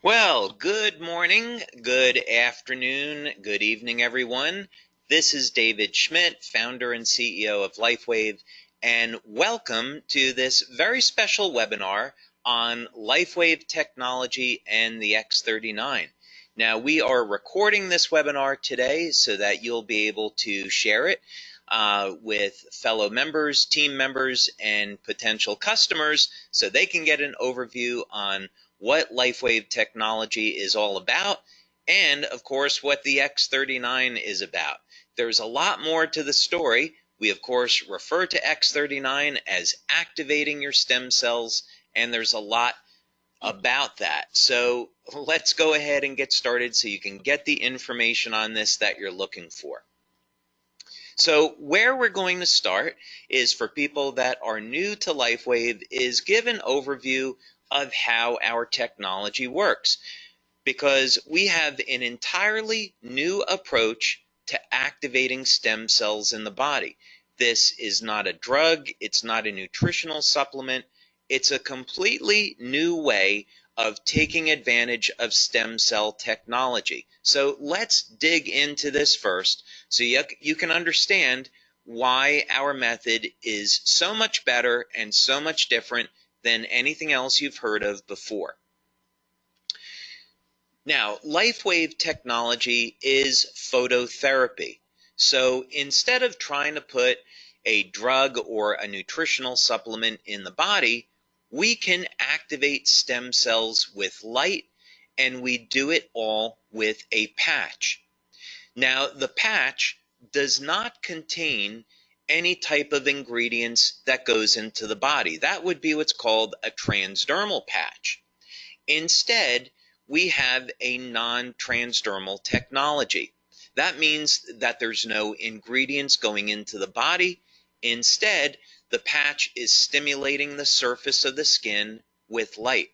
Well, good morning, good afternoon, good evening, everyone. This is David Schmidt, founder and CEO of LifeWave, and welcome to this very special webinar on LifeWave technology and the X39. Now, we are recording this webinar today so that you'll be able to share it with fellow members, team members, and potential customers so they can get an overview on what LifeWave technology is all about, and of course what the X39 is about. There's a lot more to the story. We of course refer to X39 as activating your stem cells, and there's a lot about that. So let's go ahead and get started so you can get the information on this that you're looking for. So where we're going to start is for people that are new to LifeWave is give an overview of how our technology works, because we have an entirely new approach to activating stem cells in the body. This is not a drug, it's not a nutritional supplement, it's a completely new way of taking advantage of stem cell technology. So let's dig into this first so you can understand why our method is so much better and so much different than anything else you've heard of before. Now, LifeWave technology is phototherapy. So instead of trying to put a drug or a nutritional supplement in the body, we can activate stem cells with light, and we do it all with a patch. Now, the patch does not contain any type of ingredients that goes into the body. That would be what's called a transdermal patch. Instead, we have a non-transdermal technology. That means that there's no ingredients going into the body. Instead, the patch is stimulating the surface of the skin with light.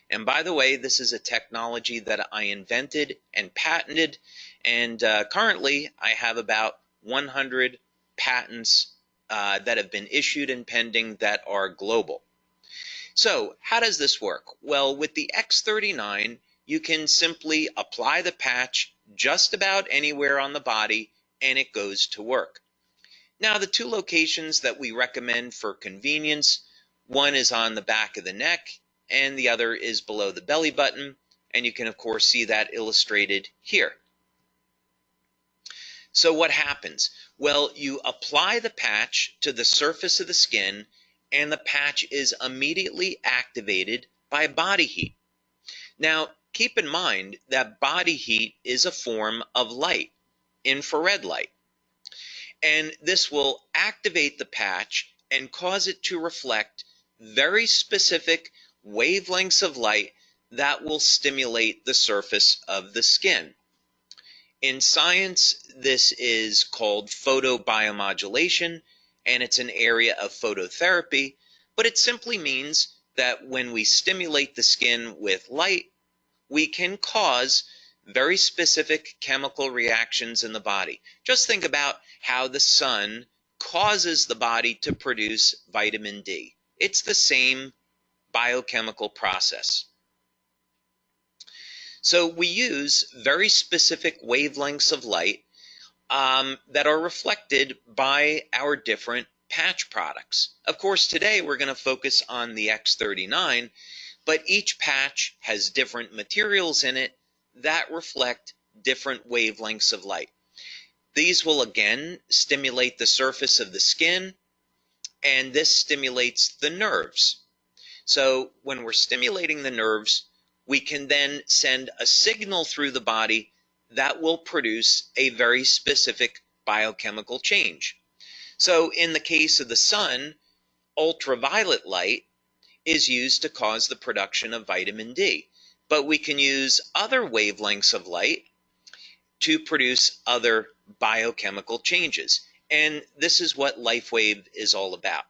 And by the way, this is a technology that I invented and patented, and currently I have about 100 patents that have been issued and pending that are global. So how does this work? Well, with the X39, you can simply apply the patch just about anywhere on the body and it goes to work. Now, the two locations that we recommend for convenience, one is on the back of the neck and the other is below the belly button, and you can of course see that illustrated here. So what happens? Well, you apply the patch to the surface of the skin and the patch is immediately activated by body heat. Now, keep in mind that body heat is a form of light, infrared light, and this will activate the patch and cause it to reflect very specific wavelengths of light that will stimulate the surface of the skin. In science, this is called photobiomodulation, and it's an area of phototherapy, but it simply means that when we stimulate the skin with light, we can cause very specific chemical reactions in the body. Just think about how the sun causes the body to produce vitamin D. It's the same biochemical process. So we use very specific wavelengths of light that are reflected by our different patch products. Of course, today we're going to focus on the X39, but each patch has different materials in it that reflect different wavelengths of light. These will again stimulate the surface of the skin, and this stimulates the nerves. So when we're stimulating the nerves, we can then send a signal through the body that will produce a very specific biochemical change. So in the case of the sun, ultraviolet light is used to cause the production of vitamin D. But we can use other wavelengths of light to produce other biochemical changes. And this is what LifeWave is all about.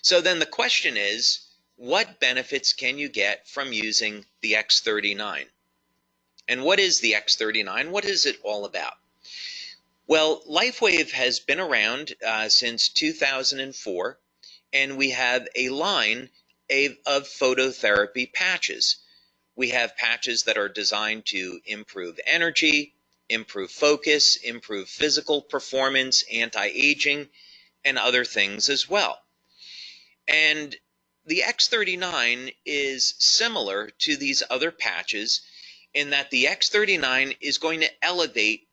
So then the question is, what benefits can you get from using the X39? And what is the X39? What is it all about? Well, LifeWave has been around since 2004, and we have a line of phototherapy patches. We have patches that are designed to improve energy, improve focus, improve physical performance, anti-aging, and other things as well. And the X39 is similar to these other patches in that the X39 is going to elevate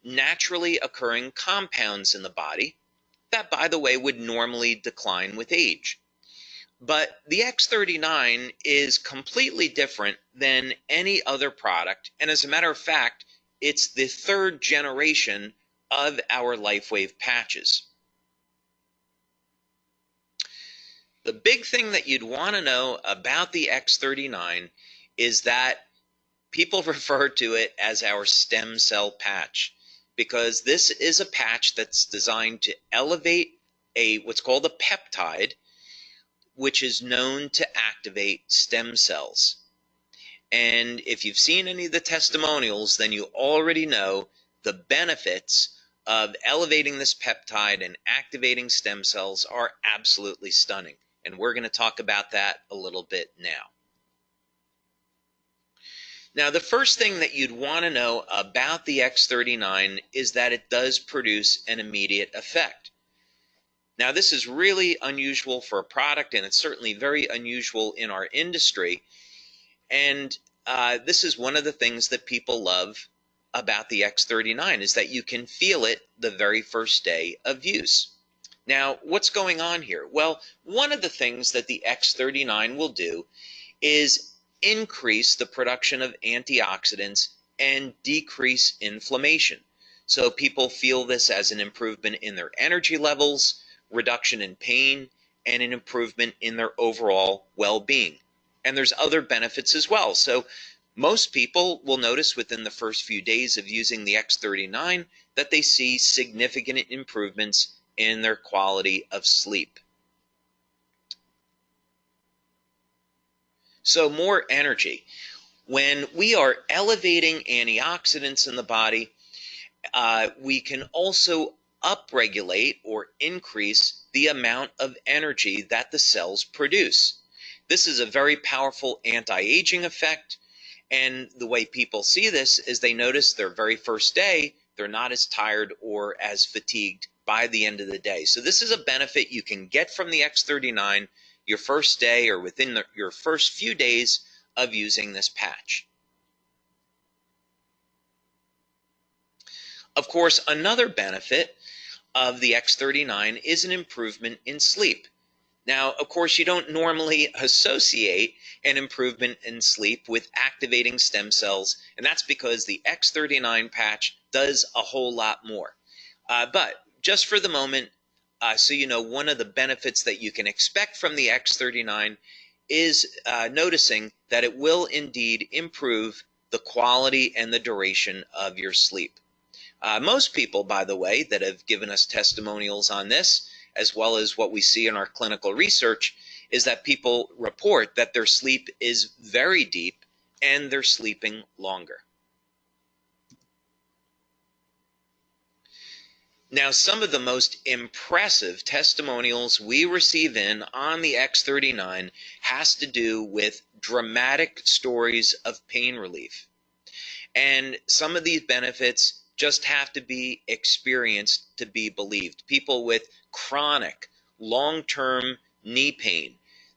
naturally occurring compounds in the body that, by the way, would normally decline with age. But the X39 is completely different than any other product, and as a matter of fact, it's the third generation of our LifeWave patches. The big thing that you'd want to know about the X39 is that people refer to it as our stem cell patch, because this is a patch that's designed to elevate what's called a peptide, which is known to activate stem cells. And if you've seen any of the testimonials, then you already know the benefits of elevating this peptide and activating stem cells are absolutely stunning. And we're going to talk about that a little bit now. Now, the first thing that you'd want to know about the X39 is that it does produce an immediate effect. Now, this is really unusual for a product, and it's certainly very unusual in our industry. And this is one of the things that people love about the X39 is that you can feel it the very first day of use. Now, what's going on here? Well, one of the things that the X39 will do is increase the production of antioxidants and decrease inflammation. So people feel this as an improvement in their energy levels, reduction in pain, and an improvement in their overall well-being. And there's other benefits as well. So most people will notice within the first few days of using the X39 that they see significant improvements in their quality of sleep. So more energy. When we are elevating antioxidants in the body, we can also upregulate or increase the amount of energy that the cells produce. This is a very powerful anti-aging effect, and the way people see this is they notice their very first day, they're not as tired or as fatigued by the end of the day. So this is a benefit you can get from the X39 your first day or within your first few days of using this patch. Of course, another benefit of the X39 is an improvement in sleep. Now, of course, you don't normally associate an improvement in sleep with activating stem cells, and that's because the X39 patch does a whole lot more. But just for the moment, so you know, one of the benefits that you can expect from the X39 is noticing that it will indeed improve the quality and the duration of your sleep. Most people, by the way, that have given us testimonials on this, as well as what we see in our clinical research, is that people report that their sleep is very deep and they're sleeping longer. Now, some of the most impressive testimonials we receive in on the X39 has to do with dramatic stories of pain relief. And some of these benefits just have to be experienced to be believed. People with chronic, long-term knee pain,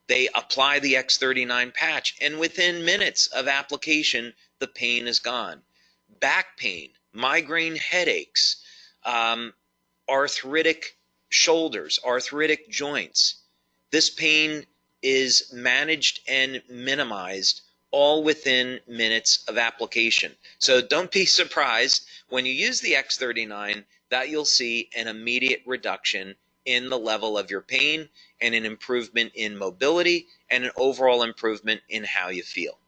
they apply the X39 patch, and within minutes of application, the pain is gone. Back pain, migraine headaches, arthritic shoulders, arthritic joints. This pain is managed and minimized all within minutes of application. So don't be surprised when you use the X39 that you'll see an immediate reduction in the level of your pain and an improvement in mobility and an overall improvement in how you feel.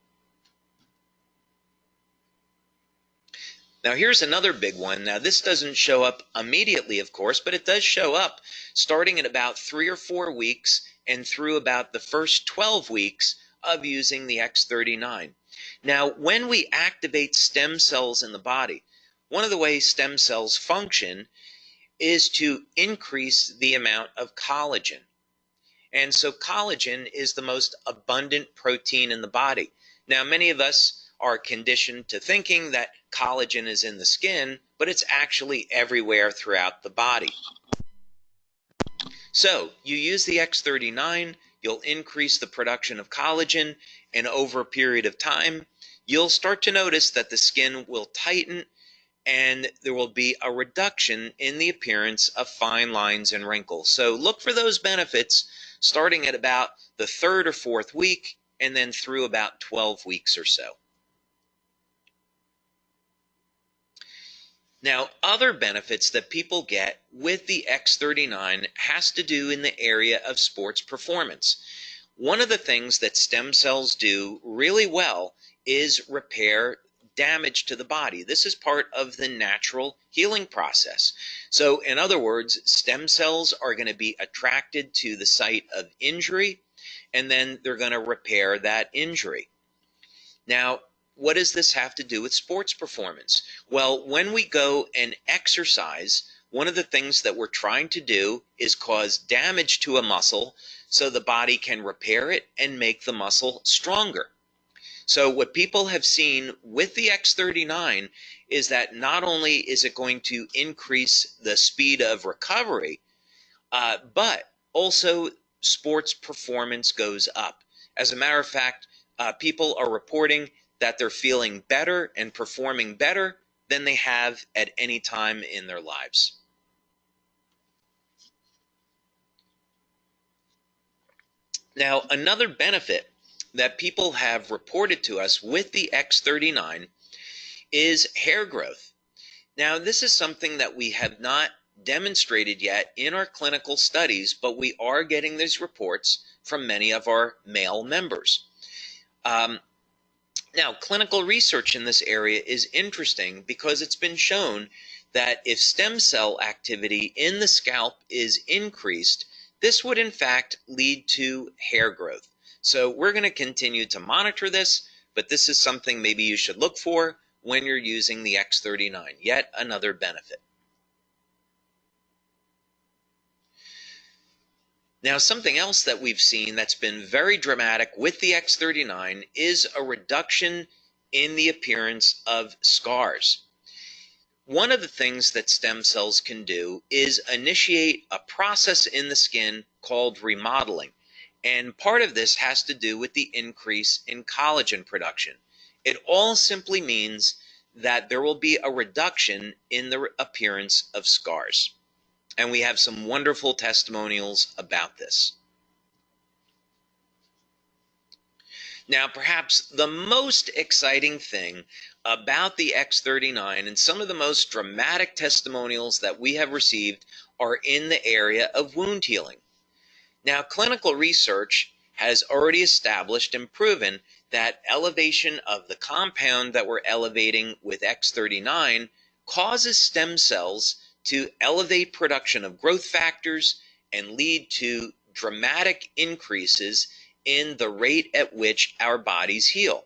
Now here's another big one. Now this doesn't show up immediately, of course, but it does show up starting at about 3 or 4 weeks and through about the first 12 weeks of using the X39. Now, when we activate stem cells in the body, one of the ways stem cells function is to increase the amount of collagen. And so collagen is the most abundant protein in the body. Now, many of us are conditioned to thinking that collagen is in the skin, but it's actually everywhere throughout the body. So you use the X39, you'll increase the production of collagen, and over a period of time, you'll start to notice that the skin will tighten and there will be a reduction in the appearance of fine lines and wrinkles. So look for those benefits starting at about the third or fourth week and then through about 12 weeks or so. Now, other benefits that people get with the X39 has to do in the area of sports performance. One of the things that stem cells do really well is repair damage to the body. This is part of the natural healing process. So, in other words, stem cells are going to be attracted to the site of injury, and then they're going to repair that injury. Now, what does this have to do with sports performance? Well, when we go and exercise, one of the things that we're trying to do is cause damage to a muscle so the body can repair it and make the muscle stronger. So what people have seen with the X39 is that not only is it going to increase the speed of recovery, but also sports performance goes up. As a matter of fact, people are reporting that they're feeling better and performing better than they have at any time in their lives. Now, another benefit that people have reported to us with the X39 is hair growth. Now, this is something that we have not demonstrated yet in our clinical studies, but we are getting these reports from many of our male members. Now, clinical research in this area is interesting because it's been shown that if stem cell activity in the scalp is increased, this would in fact lead to hair growth. So we're going to continue to monitor this, but this is something maybe you should look for when you're using the X39, yet another benefit. Now, something else that we've seen that's been very dramatic with the X39 is a reduction in the appearance of scars. One of the things that stem cells can do is initiate a process in the skin called remodeling. And part of this has to do with the increase in collagen production. It all simply means that there will be a reduction in the appearance of scars. And we have some wonderful testimonials about this. Now, perhaps the most exciting thing about the X39 and some of the most dramatic testimonials that we have received are in the area of wound healing. Now, clinical research has already established and proven that elevation of the compound that we're elevating with X39 causes stem cells to elevate production of growth factors and lead to dramatic increases in the rate at which our bodies heal.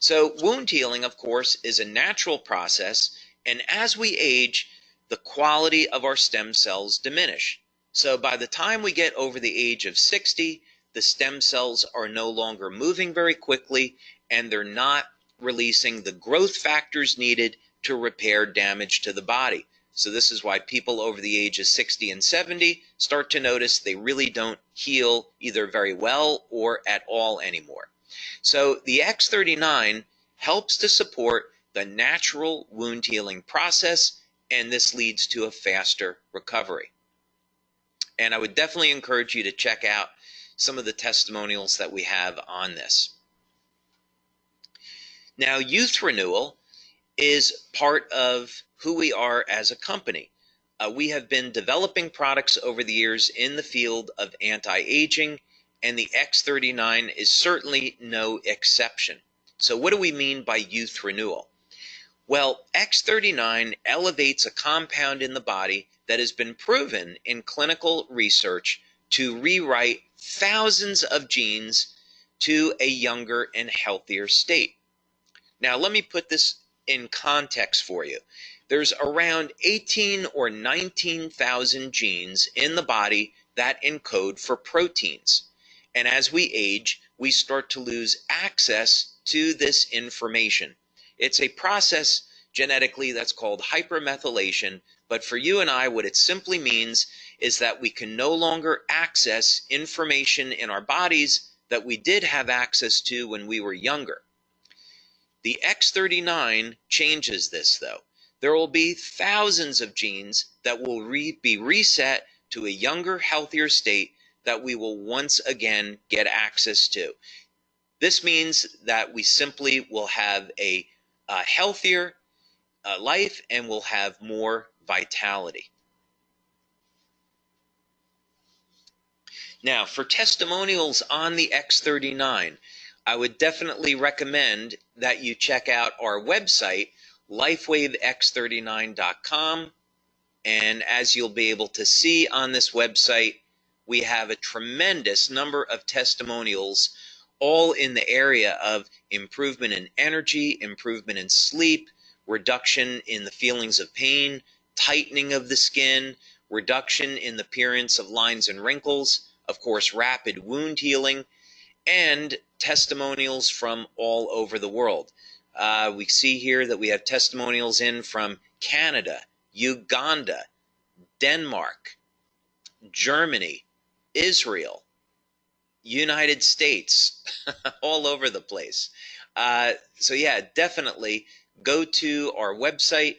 So wound healing, of course, is a natural process, and as we age, the quality of our stem cells diminish. So by the time we get over the age of 60, the stem cells are no longer moving very quickly, and they're not releasing the growth factors needed to repair damage to the body. So this is why people over the age of 60 and 70 start to notice they really don't heal either very well or at all anymore. So the X39 helps to support the natural wound healing process, and this leads to a faster recovery. And I would definitely encourage you to check out some of the testimonials that we have on this. Now, youth renewal is part of who we are as a company. We have been developing products over the years in the field of anti-aging, and the X39 is certainly no exception. So what do we mean by youth renewal? Well, X39 elevates a compound in the body that has been proven in clinical research to rewrite thousands of genes to a younger and healthier state. Now, let me put this in context for you. There's around 18 or 19,000 genes in the body that encode for proteins. And as we age, we start to lose access to this information. It's a process genetically that's called hypermethylation, but for you and I, what it simply means is that we can no longer access information in our bodies that we did have access to when we were younger. The X39 changes this, though. There will be thousands of genes that will be reset to a younger, healthier state that we will once again get access to. This means that we simply will have a healthier life and will have more vitality. Now, for testimonials on the X39, I would definitely recommend that you check out our website, lifewavex39.com. And as you'll be able to see on this website, we have a tremendous number of testimonials, all in the area of improvement in energy, improvement in sleep, reduction in the feelings of pain, tightening of the skin, reduction in the appearance of lines and wrinkles, of course, rapid wound healing, and testimonials from all over the world. We see here that we have testimonials in from Canada, Uganda, Denmark, Germany, Israel, United States, all over the place. So yeah, definitely go to our website,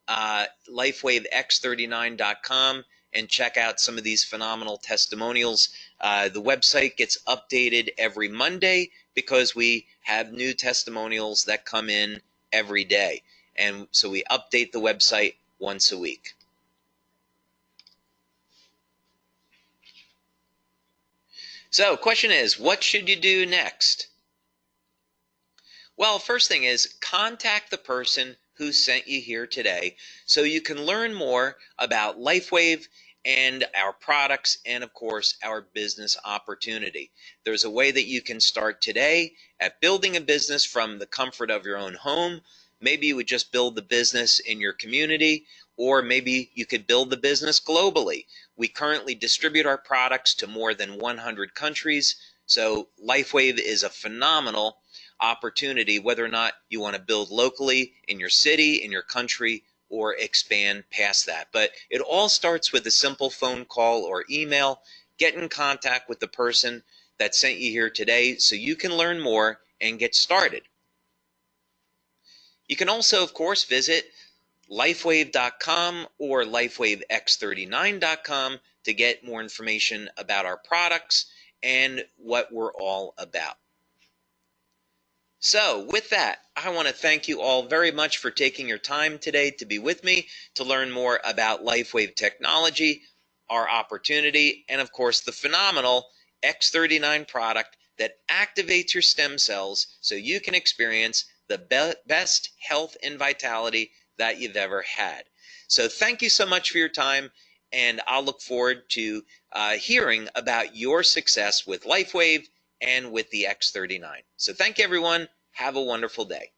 lifewavex39.com, and check out some of these phenomenal testimonials. The website gets updated every Monday because we have new testimonials that come in every day. And so we update the website once a week. So, question is, what should you do next? Well, first thing is contact the person who sent you here today so you can learn more about LifeWave and our products and, of course, our business opportunity. There's a way that you can start today at building a business from the comfort of your own home. Maybe you would just build the business in your community, or maybe you could build the business globally. We currently distribute our products to more than 100 countries, so LifeWave is a phenomenal opportunity, whether or not you want to build locally in your city, in your country, or expand past that. But it all starts with a simple phone call or email. Get in contact with the person that sent you here today so you can learn more and get started. You can also, of course, visit lifewave.com or lifewavex39.com to get more information about our products and what we're all about. So with that, I want to thank you all very much for taking your time today to be with me to learn more about LifeWave technology, our opportunity, and of course the phenomenal X39 product that activates your stem cells so you can experience the best health and vitality that you've ever had. So thank you so much for your time, and I'll look forward to hearing about your success with LifeWave and with the X39. So thank you, everyone. Have a wonderful day.